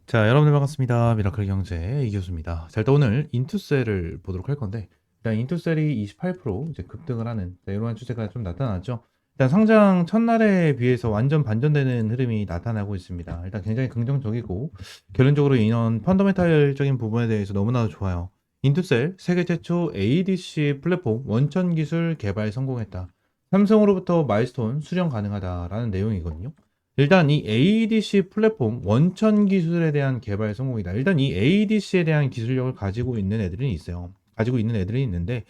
자, 여러분들 반갑습니다. 미라클 경제 이교수입니다. 자, 일단 오늘 인투셀을 보도록 할 건데, 일단 인투셀이 28% 이제 급등을 하는 이러한 추세가 좀 나타났죠. 일단 상장 첫날에 비해서 완전 반전되는 흐름이 나타나고 있습니다. 일단 굉장히 긍정적이고, 결론적으로 이런 펀더멘탈적인 부분에 대해서 너무나도 좋아요. 인투셀 세계 최초 ADC 플랫폼 원천 기술 개발 성공했다. 삼성으로부터 마일스톤 수령 가능하다라는 내용이거든요. 일단 이 ADC 플랫폼 원천 기술에 대한 개발 성공이다. 일단 이 ADC에 대한 기술력을 가지고 있는 애들이 있어요. 가지고 있는 애들이 있는데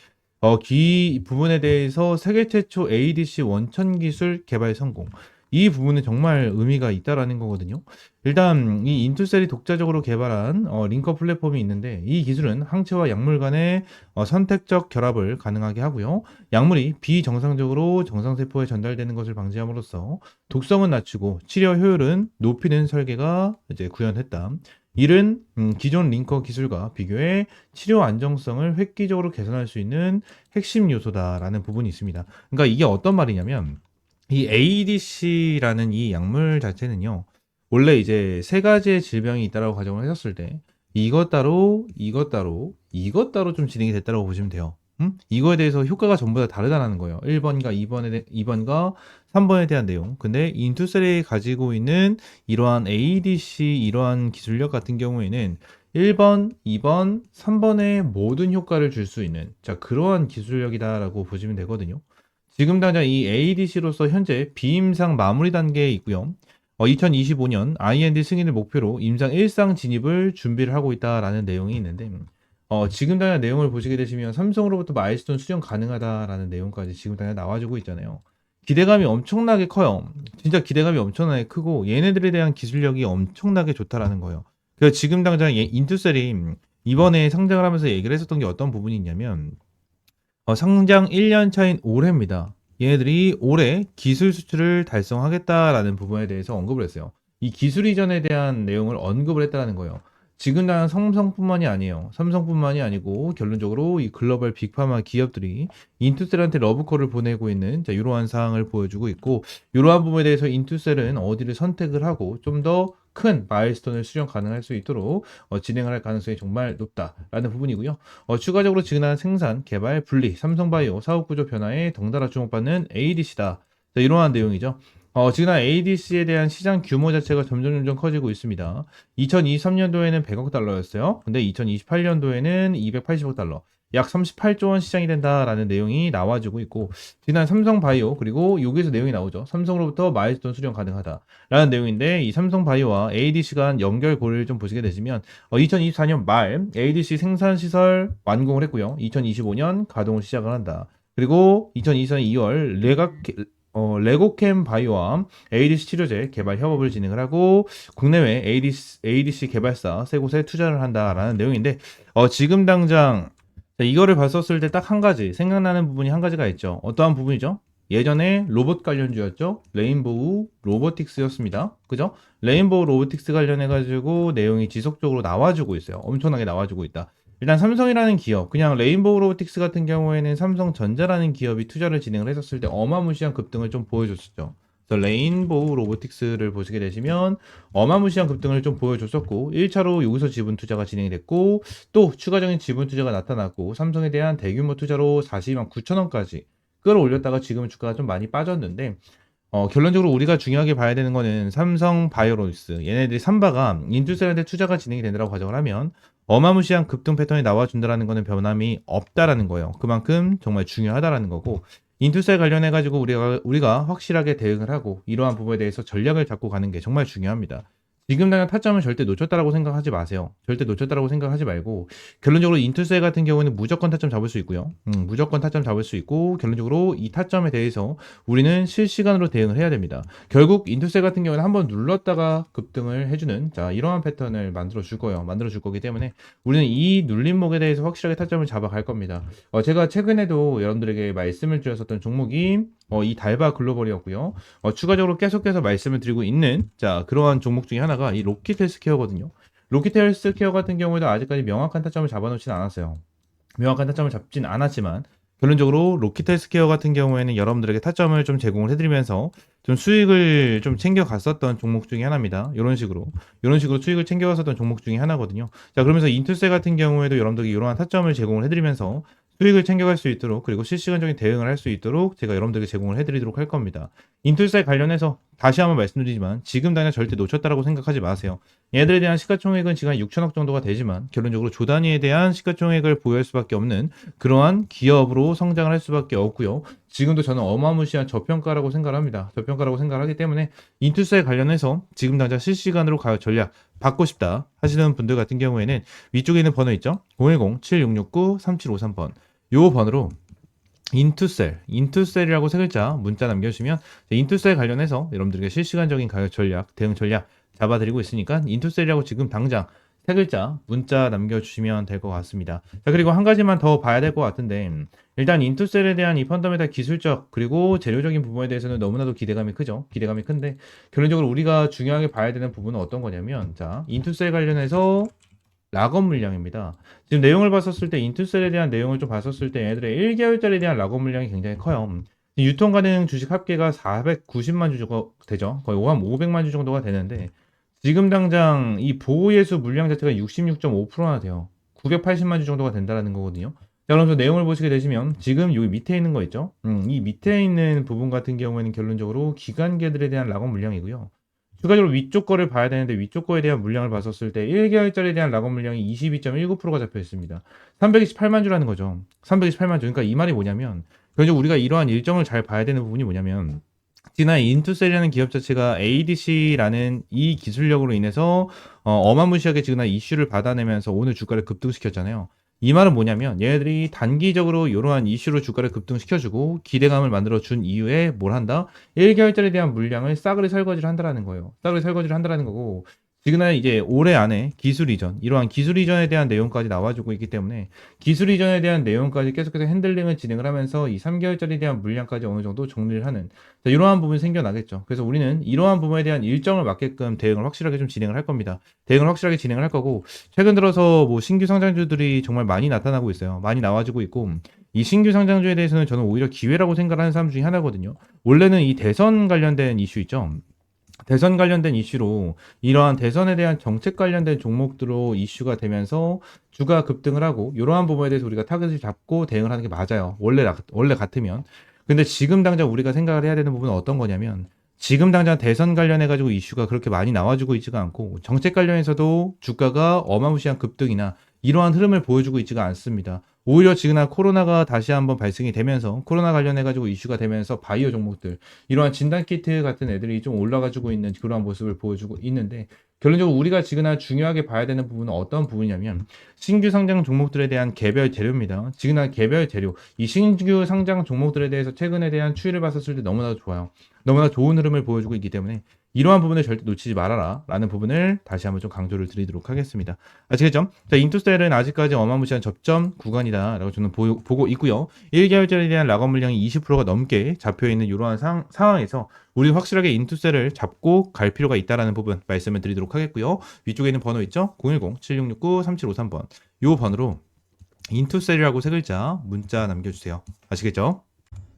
기 부분에 대해서 세계 최초 ADC 원천 기술 개발 성공. 이 부분은 정말 의미가 있다라는 거거든요. 일단 이 인투셀이 독자적으로 개발한 링커 플랫폼이 있는데 이 기술은 항체와 약물 간의 선택적 결합을 가능하게 하고요. 약물이 비정상적으로 정상세포에 전달되는 것을 방지함으로써 독성은 낮추고 치료 효율은 높이는 설계가 이제 구현했다. 이는 기존 링커 기술과 비교해 치료 안정성을 획기적으로 개선할 수 있는 핵심 요소다라는 부분이 있습니다. 그러니까 이게 어떤 말이냐면 이 ADC라는 이 약물 자체는요. 원래 이제 세 가지의 질병이 있다라고 가정을 했었을 때 이것 따로 이것 따로 이것 따로 좀 진행이 됐다라고 보시면 돼요. 이거에 대해서 효과가 전부 다 다르다는 거예요. 1번과 2번과 3번에 대한 내용. 근데 인투셀이 가지고 있는 이러한 ADC 이러한 기술력 같은 경우에는 1번, 2번, 3번의 모든 효과를 줄 수 있는 그러한 기술력이다라고 보시면 되거든요. 지금 당장 이 ADC로서 현재 비임상 마무리 단계에 있고요. 2025년 IND 승인을 목표로 임상 1상 진입을 준비를 하고 있다라는 내용이 있는데 지금 당장 내용을 보시게 되시면 삼성으로부터 마일스톤 수령 가능하다라는 내용까지 지금 당장 나와주고 있잖아요. 기대감이 엄청나게 커요. 진짜 기대감이 엄청나게 크고 얘네들에 대한 기술력이 엄청나게 좋다라는 거예요. 그래서 지금 당장 인투셀이 이번에 상장을 하면서 얘기를 했었던 게 어떤 부분이 있냐면 상장 1년 차인 올해입니다. 얘네들이 올해 기술 수출을 달성하겠다라는 부분에 대해서 언급을 했어요. 이 기술 이전에 대한 내용을 언급을 했다는 거예요. 지금 난 삼성뿐만이 아니에요. 삼성뿐만이 아니고 결론적으로 이 글로벌 빅파마 기업들이 인투셀한테 러브콜을 보내고 있는 이러한 사항을 보여주고 있고 이러한 부분에 대해서 인투셀은 어디를 선택을 하고 좀 더 큰 마일스톤을 수령 가능할 수 있도록 진행을 할 가능성이 정말 높다라는 부분이고요. 추가적으로 지난 생산, 개발, 분리, 삼성바이오 사업구조 변화에 덩달아 주목받는 ADC다. 이러한 내용이죠. 지금 ADC에 대한 시장 규모 자체가 점점 커지고 있습니다. 2023년도에는 100억 달러였어요. 근데 2028년도에는 280억 달러. 약 38조 원 시장이 된다라는 내용이 나와주고 있고 지난 삼성바이오 그리고 여기서 내용이 나오죠. 삼성으로부터 마일스톤 수령 가능하다라는 내용인데 이 삼성바이오와 ADC가 한 연결고리를 좀 보시게 되시면 2024년 말 ADC 생산 시설 완공을 했고요. 2025년 가동을 시작을 한다. 그리고 2024년 2월 레고캠 바이오와 ADC 치료제 개발 협업을 진행을 하고 국내외 ADC 개발사 세 곳에 투자를 한다라는 내용인데 지금 당장 이거를 봤었을 때 딱 한 가지 생각나는 부분이 한 가지가 있죠. 어떠한 부분이죠? 예전에 로봇 관련주였죠. 레인보우 로보틱스였습니다. 그죠? 레인보우 로보틱스 관련해가지고 내용이 지속적으로 나와주고 있어요. 엄청나게 나와주고 있다. 일단 삼성이라는 기업, 그냥 레인보우 로보틱스 같은 경우에는 삼성전자라는 기업이 투자를 진행을 했었을 때 어마무시한 급등을 좀 보여줬었죠. 그래서 레인보우 로보틱스를 보시게 되시면 어마무시한 급등을 좀 보여줬었고 1차로 여기서 지분 투자가 진행이 됐고 또 추가적인 지분 투자가 나타났고 삼성에 대한 대규모 투자로 42만 9천 원까지 끌어올렸다가 지금은 주가가 좀 많이 빠졌는데 결론적으로 우리가 중요하게 봐야 되는 거는 삼성 바이오로직스 얘네들이 삼바가 인투셀한테 투자가 진행이 된다고 가정을 하면 어마무시한 급등 패턴이 나와준다라는 거는 변함이 없다라는 거예요. 그만큼 정말 중요하다라는 거고 인투셀 관련해 가지고 우리가 확실하게 대응을 하고 이러한 부분에 대해서 전략을 잡고 가는 게 정말 중요합니다. 지금 당장 타점을 절대 놓쳤다라고 생각하지 마세요. 절대 놓쳤다라고 생각하지 말고 결론적으로 인투셀 같은 경우는 무조건 타점 잡을 수 있고요. 무조건 타점 잡을 수 있고 결론적으로 이 타점에 대해서 우리는 실시간으로 대응을 해야 됩니다. 결국 인투셀 같은 경우는 한번 눌렀다가 급등을 해주는 이러한 패턴을 만들어 줄 거예요. 만들어 줄 거기 때문에 우리는 이 눌림목에 대해서 확실하게 타점을 잡아갈 겁니다. 제가 최근에도 여러분들에게 말씀을 드렸었던 종목이 이 달바 글로벌이었고요. 추가적으로 계속해서 말씀을 드리고 있는 그러한 종목 중에 하나가 이 로키트 헬스케어거든요. 로키트 헬스케어 같은 경우에도 아직까지 명확한 타점을 잡아놓진 않았어요. 명확한 타점을 잡진 않았지만 결론적으로 로키텔스케어 같은 경우에는 여러분들에게 타점을 좀 제공을 해드리면서 좀 수익을 좀 챙겨갔었던 종목 중에 하나입니다. 이런 식으로 수익을 챙겨갔었던 종목 중에 하나거든요. 자, 그러면서 인투세 같은 경우에도 여러분들에게 이러한 타점을 제공을 해드리면서 수익을 챙겨갈 수 있도록, 그리고 실시간적인 대응을 할 수 있도록 제가 여러분들에게 제공을 해드리도록 할 겁니다. 인투세 관련해서 다시 한번 말씀드리지만 지금 당장 절대 놓쳤다라고 생각하지 마세요. 얘들에 대한 시가총액은 지금 한 6천억 정도가 되지만 결론적으로 조 단위에 대한 시가총액을 보유할 수밖에 없는 그러한 기업으로 성장을 할 수밖에 없고요. 지금도 저는 어마무시한 저평가라고 생각을 합니다. 저평가라고 생각을 하기 때문에 인투세 관련해서 지금 당장 실시간으로 가격 전략 받고 싶다 하시는 분들 같은 경우에는 위쪽에 있는 번호 있죠? 010-7669-3753번 요 번호로 인투셀이라고 세 글자 문자 남겨주시면 인투셀 관련해서 여러분들에게 실시간적인 가격 전략, 대응 전략 잡아드리고 있으니까 인투셀이라고 지금 당장 세 글자 문자 남겨주시면 될 것 같습니다. 자, 그리고 한 가지만 더 봐야 될 것 같은데 일단 인투셀에 대한 이 펀더멘탈 기술적 그리고 재료적인 부분에 대해서는 너무나도 기대감이 크죠. 기대감이 큰데 결론적으로 우리가 중요하게 봐야 되는 부분은 어떤 거냐면 자, 인투셀 관련해서 락업 물량입니다. 지금 내용을 봤었을 때 인투셀에 대한 내용을 좀 봤었을 때 얘들의 1개월짜리에 대한 락업 물량이 굉장히 커요. 유통 가능 주식 합계가 490만 주 정도 되죠. 거의 한 500만 주 정도가 되는데 지금 당장 이 보호예수 물량 자체가 66.5%나 돼요. 980만 주 정도가 된다는 거거든요. 자, 그러면서 내용을 보시게 되시면 지금 여기 밑에 있는 거 있죠? 이 밑에 있는 부분 같은 경우에는 결론적으로 기관계들에 대한 락업 물량이고요. 추가적으로 위쪽 거를 봐야 되는데 위쪽 거에 대한 물량을 봤었을 때 1개월짜리에 대한 락업 물량이 22.19%가 잡혀 있습니다. 328만 주라는 거죠. 328만 주. 그러니까 이 말이 뭐냐면 결국 우리가 이러한 일정을 잘 봐야 되는 부분이 뭐냐면 지난 인투셀이라는 기업 자체가 ADC라는 이 기술력으로 인해서 어마무시하게 지금 이슈를 받아내면서 오늘 주가를 급등시켰잖아요. 이 말은 뭐냐면 얘네들이 단기적으로 이러한 이슈로 주가를 급등시켜주고 기대감을 만들어준 이후에 뭘 한다? 1개월짜리에 대한 물량을 싸그리 설거지를 한다라는 거예요. 싸그리 설거지를 한다라는 거고 지금은 이제 올해 안에 기술 이전, 이러한 기술 이전에 대한 내용까지 나와주고 있기 때문에 기술 이전에 대한 내용까지 계속해서 핸들링을 진행을 하면서 이 3개월짜리에 대한 물량까지 어느 정도 정리를 하는 자, 이러한 부분이 생겨나겠죠. 그래서 우리는 이러한 부분에 대한 일정을 맞게끔 대응을 확실하게 좀 진행을 할 겁니다. 대응을 확실하게 진행을 할 거고 최근 들어서 뭐 신규 상장주들이 정말 많이 나타나고 있어요. 많이 나와주고 있고 이 신규 상장주에 대해서는 저는 오히려 기회라고 생각하는 사람 중에 하나거든요. 원래는 이 대선 관련된 이슈 있죠. 대선 관련된 이슈로 이러한 대선에 대한 정책 관련된 종목들로 이슈가 되면서 주가 급등을 하고 이러한 부분에 대해서 우리가 타겟을 잡고 대응을 하는 게 맞아요. 원래 같으면. 근데 지금 당장 우리가 생각을 해야 되는 부분은 어떤 거냐면 지금 당장 대선 관련해 가지고 이슈가 그렇게 많이 나와주고 있지가 않고 정책 관련해서도 주가가 어마무시한 급등이나 이러한 흐름을 보여주고 있지가 않습니다. 오히려 지금 코로나가 다시 한번 발생이 되면서 코로나 관련해 가지고 이슈가 되면서 바이오 종목들 이러한 진단키트 같은 애들이 좀 올라가지고 있는 그러한 모습을 보여주고 있는데 결론적으로 우리가 지금 중요하게 봐야 되는 부분은 어떤 부분이냐면 신규 상장 종목들에 대한 개별 재료입니다. 지금 개별 재료 이 신규 상장 종목들에 대해서 최근에 대한 추이를 봤었을 때 너무나 좋아요. 너무나 좋은 흐름을 보여주고 있기 때문에 이러한 부분을 절대 놓치지 말아라 라는 부분을 다시 한번 좀 강조를 드리도록 하겠습니다. 아시겠죠? 자, 인투셀은 아직까지 어마무시한 접점 구간이다 라고 저는 보고 있고요. 1개월짜리에 대한 락업 물량이 20%가 넘게 잡혀있는 이러한 상황에서 우리 확실하게 인투셀을 잡고 갈 필요가 있다라는 부분 말씀을 드리도록 하겠고요. 위쪽에 있는 번호 있죠? 010-7669-3753번 이 번호로 인투셀이라고 세 글자 문자 남겨주세요. 아시겠죠?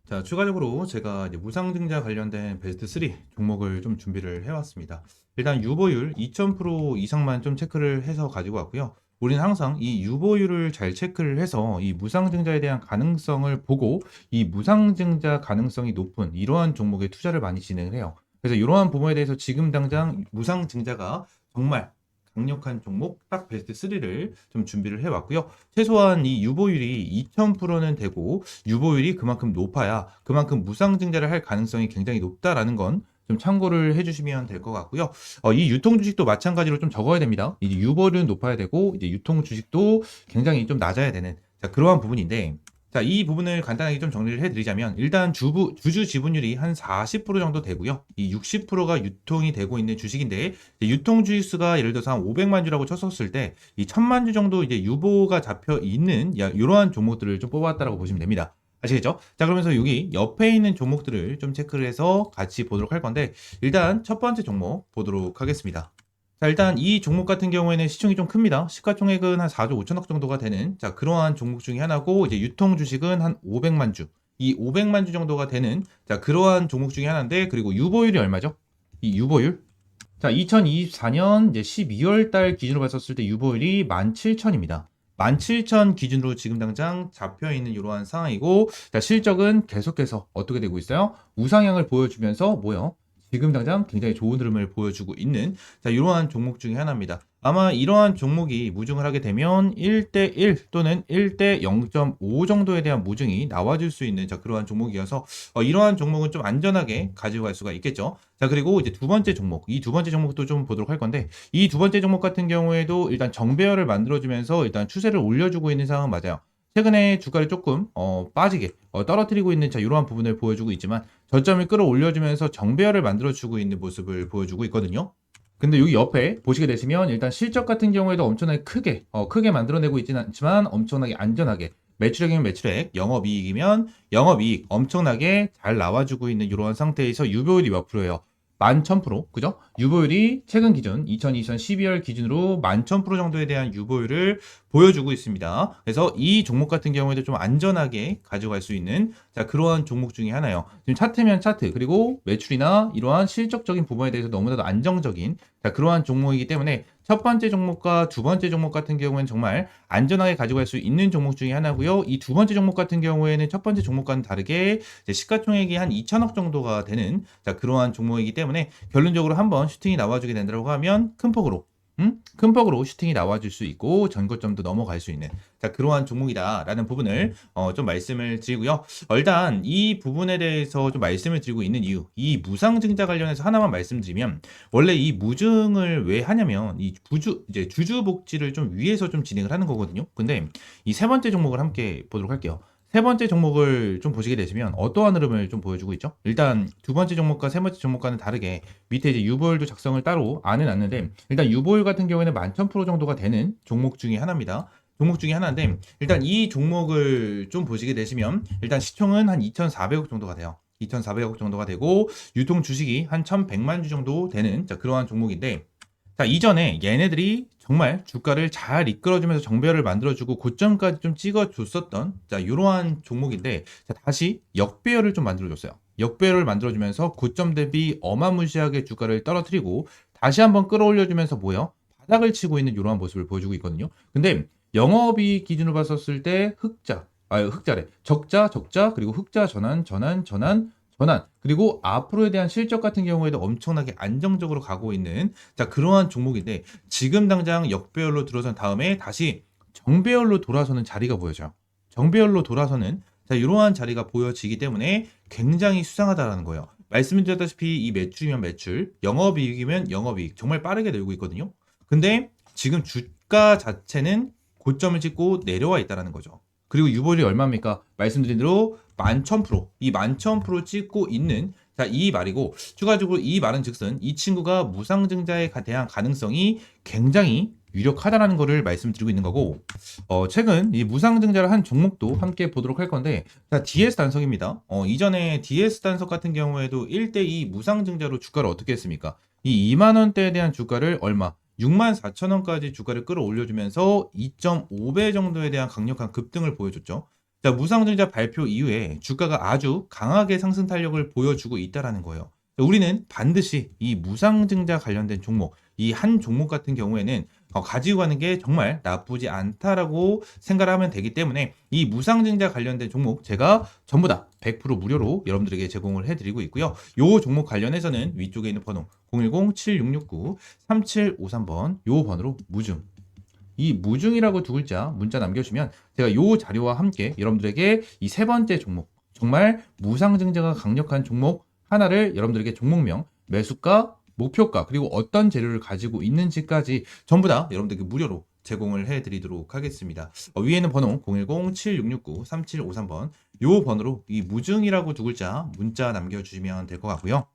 자, 추가적으로 제가 이제 무상증자 관련된 베스트 3 종목을 좀 준비를 해왔습니다. 일단 유보율 2000% 이상만 좀 체크를 해서 가지고 왔고요. 우리는 항상 이 유보율을 잘 체크를 해서 이 무상증자에 대한 가능성을 보고 이 무상증자 가능성이 높은 이러한 종목에 투자를 많이 진행을 해요. 그래서 이러한 부분에 대해서 지금 당장 무상증자가 정말 강력한 종목 딱 베스트 3를 좀 준비를 해왔고요. 최소한 이 유보율이 2000%는 되고 유보율이 그만큼 높아야 그만큼 무상증자를 할 가능성이 굉장히 높다라는 건 좀 참고를 해주시면 될 것 같고요. 이 유통 주식도 마찬가지로 좀 적어야 됩니다. 이제 유보율은 높아야 되고 이제 유통 주식도 굉장히 좀 낮아야 되는 자, 그러한 부분인데 자, 이 부분을 간단하게 좀 정리를 해드리자면 일단 주주 지분율이 한 40% 정도 되고요. 이 60%가 유통이 되고 있는 주식인데 유통 주식수가 예를 들어서 한 500만 주라고 쳤었을 때 이 1000만 주 정도 이제 유보가 잡혀 있는 이러한 종목들을 좀 뽑았다라고 보시면 됩니다. 아시겠죠? 자, 그러면서 여기 옆에 있는 종목들을 좀 체크를 해서 같이 보도록 할 건데 일단 첫 번째 종목 보도록 하겠습니다. 자, 일단 이 종목 같은 경우에는 시총이 좀 큽니다. 시가총액은 한 4조 5천억 정도가 되는 자, 그러한 종목 중에 하나고 이제 유통 주식은 한 500만 주. 이 500만 주 정도가 되는 자, 그러한 종목 중에 하나인데 그리고 유보율이 얼마죠? 이 유보율. 자, 2024년 이제 12월 달 기준으로 봤었을 때 유보율이 17,000입니다. 17,000 기준으로 지금 당장 잡혀 있는 이러한 상황이고, 자, 실적은 계속해서 어떻게 되고 있어요? 우상향을 보여주면서 뭐요? 지금 당장 굉장히 좋은 흐름을 보여주고 있는 자, 이러한 종목 중에 하나입니다. 아마 이러한 종목이 무증을 하게 되면 1대1 또는 1대 0.5 정도에 대한 무증이 나와줄 수 있는 자, 그러한 종목이어서 이러한 종목은 좀 안전하게 가지고 갈 수가 있겠죠. 자, 그리고 이제 두 번째 종목, 이 두 번째 종목도 좀 보도록 할 건데, 이 두 번째 종목 같은 경우에도 일단 정배열을 만들어주면서 일단 추세를 올려주고 있는 상황은 맞아요. 최근에 주가를 조금 빠지게 떨어뜨리고 있는 자 이러한 부분을 보여주고 있지만 저점을 끌어올려주면서 정배열을 만들어주고 있는 모습을 보여주고 있거든요. 근데 여기 옆에 보시게 되시면 일단 실적 같은 경우에도 엄청나게 크게 만들어내고 있지는 않지만 엄청나게 안전하게 매출액이면 매출액, 영업이익이면 영업이익 엄청나게 잘 나와주고 있는 이러한 상태에서 유보율이 몇 프로예요? 11,000%, 그죠? 유보율이 최근 기준 2022년 12월 기준으로 11,000% 정도에 대한 유보율을 보여주고 있습니다. 그래서 이 종목 같은 경우에도 좀 안전하게 가져갈 수 있는 자, 그러한 종목 중에 하나예요. 지금 차트면 차트, 그리고 매출이나 이러한 실적적인 부분에 대해서 너무나도 안정적인 자, 그러한 종목이기 때문에 첫 번째 종목과 두 번째 종목 같은 경우에는 정말 안전하게 가져갈 수 있는 종목 중에 하나고요. 이 두 번째 종목 같은 경우에는 첫 번째 종목과는 다르게 시가총액이 한 2천억 정도가 되는 자, 그러한 종목이기 때문에 결론적으로 한번 슈팅이 나와주게 된다고 하면 큰 폭으로 슈팅이 나와줄 수 있고 전고점도 넘어갈 수 있는 자, 그러한 종목이다라는 부분을 좀 말씀을 드리고요. 일단 이 부분에 대해서 좀 말씀을 드리고 있는 이유, 이 무상증자 관련해서 하나만 말씀드리면 원래 이 무증을 왜 하냐면 이 이제 주주복지를 좀 위해서 좀 진행을 하는 거거든요. 근데 이 세 번째 종목을 함께 보도록 할게요. 세 번째 종목을 좀 보시게 되시면 어떠한 흐름을 좀 보여주고 있죠? 일단 두 번째 종목과 세 번째 종목과는 다르게 밑에 이제 유보율도 작성을 따로 안 해놨는데 일단 유보율 같은 경우에는 11,000% 정도가 되는 종목 중에 하나입니다. 종목 중에 하나인데 일단 이 종목을 좀 보시게 되시면 일단 시총은 한 2,400억 정도가 돼요. 2,400억 정도가 되고 유통 주식이 한 1,100만 주 정도 되는 자, 그러한 종목인데 자, 이전에 얘네들이 정말 주가를 잘 이끌어주면서 정배열을 만들어주고 고점까지 좀 찍어줬었던 자, 이러한 종목인데 자, 다시 역배열을 좀 만들어줬어요. 역배열을 만들어주면서 고점 대비 어마무시하게 주가를 떨어뜨리고 다시 한번 끌어올려주면서 뭐요? 바닥을 치고 있는 이러한 모습을 보여주고 있거든요. 근데 영업이익 기준으로 봤었을 때 흑자래. 적자, 그리고 흑자 전환, 그리고 앞으로에 대한 실적 같은 경우에도 엄청나게 안정적으로 가고 있는 자, 그러한 종목인데 지금 당장 역배열로 들어선 다음에 다시 정배열로 돌아서는 자리가 보여져요. 정배열로 돌아서는 자, 이러한 자리가 보여지기 때문에 굉장히 수상하다라는 거예요. 말씀드렸다시피 이 매출이면 매출, 영업이익이면 영업이익 정말 빠르게 늘고 있거든요. 근데 지금 주가 자체는 고점을 찍고 내려와 있다라는 거죠. 그리고 유보율이 얼마입니까? 말씀드린 대로 11,000%, 이 11,000% 찍고 있는 자, 이 말이고 추가적으로 이 말은 즉슨 이 친구가 무상증자에 대한 가능성이 굉장히 유력하다라는 것을 말씀드리고 있는 거고 최근 이 무상증자를 한 종목도 함께 보도록 할 건데 자, DS 단석입니다. 이전에 DS 단석 같은 경우에도 1대2 무상증자로 주가를 어떻게 했습니까? 이 2만 원대에 대한 주가를 얼마? 64,000원까지 주가를 끌어올려주면서 2.5배 정도에 대한 강력한 급등을 보여줬죠. 자, 무상증자 발표 이후에 주가가 아주 강하게 상승 탄력을 보여주고 있다라는 거예요. 자, 우리는 반드시 이 무상증자 관련된 종목, 이 한 종목 같은 경우에는 가지고 가는 게 정말 나쁘지 않다라고 생각을 하면 되기 때문에 이 무상증자 관련된 종목 제가 전부 다 100% 무료로 여러분들에게 제공을 해드리고 있고요. 요 종목 관련해서는 위쪽에 있는 번호 010-7669-3753번 요 번호로 무증 이 무중이라고 두 글자 문자 남겨주시면 제가 요 자료와 함께 여러분들에게 이 세 번째 종목 정말 무상증자가 강력한 종목 하나를 여러분들에게 종목명, 매수가, 목표가 그리고 어떤 재료를 가지고 있는지까지 전부 다 여러분들에게 무료로 제공을 해드리도록 하겠습니다. 위에는 번호 010-7669-3753번 요 번호로 이 무증이라고 두 글자 문자 남겨주시면 될 것 같고요.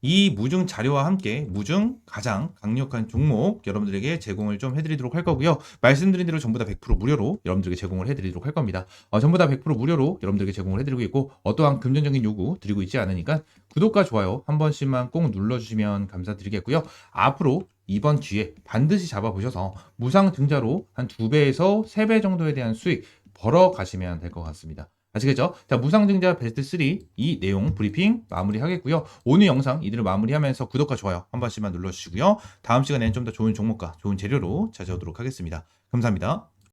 이 무증 자료와 함께 무증 가장 강력한 종목 여러분들에게 제공을 좀 해드리도록 할 거고요. 말씀드린 대로 전부 다 100% 무료로 여러분들에게 제공을 해드리도록 할 겁니다. 전부 다 100% 무료로 여러분들에게 제공을 해드리고 있고 어떠한 금전적인 요구 드리고 있지 않으니까 구독과 좋아요 한 번씩만 꼭 눌러주시면 감사드리겠고요. 앞으로 이번 기회 반드시 잡아보셔서 무상증자로 한 2배에서 3배 정도에 대한 수익 벌어 가시면 될 것 같습니다. 아시겠죠? 자, 무상증자 베스트 3 이 내용 브리핑 마무리하겠고요. 오늘 영상 이대로 마무리하면서 구독과 좋아요 한 번씩만 눌러주시고요. 다음 시간에는 좀 더 좋은 종목과 좋은 재료로 찾아오도록 하겠습니다. 감사합니다.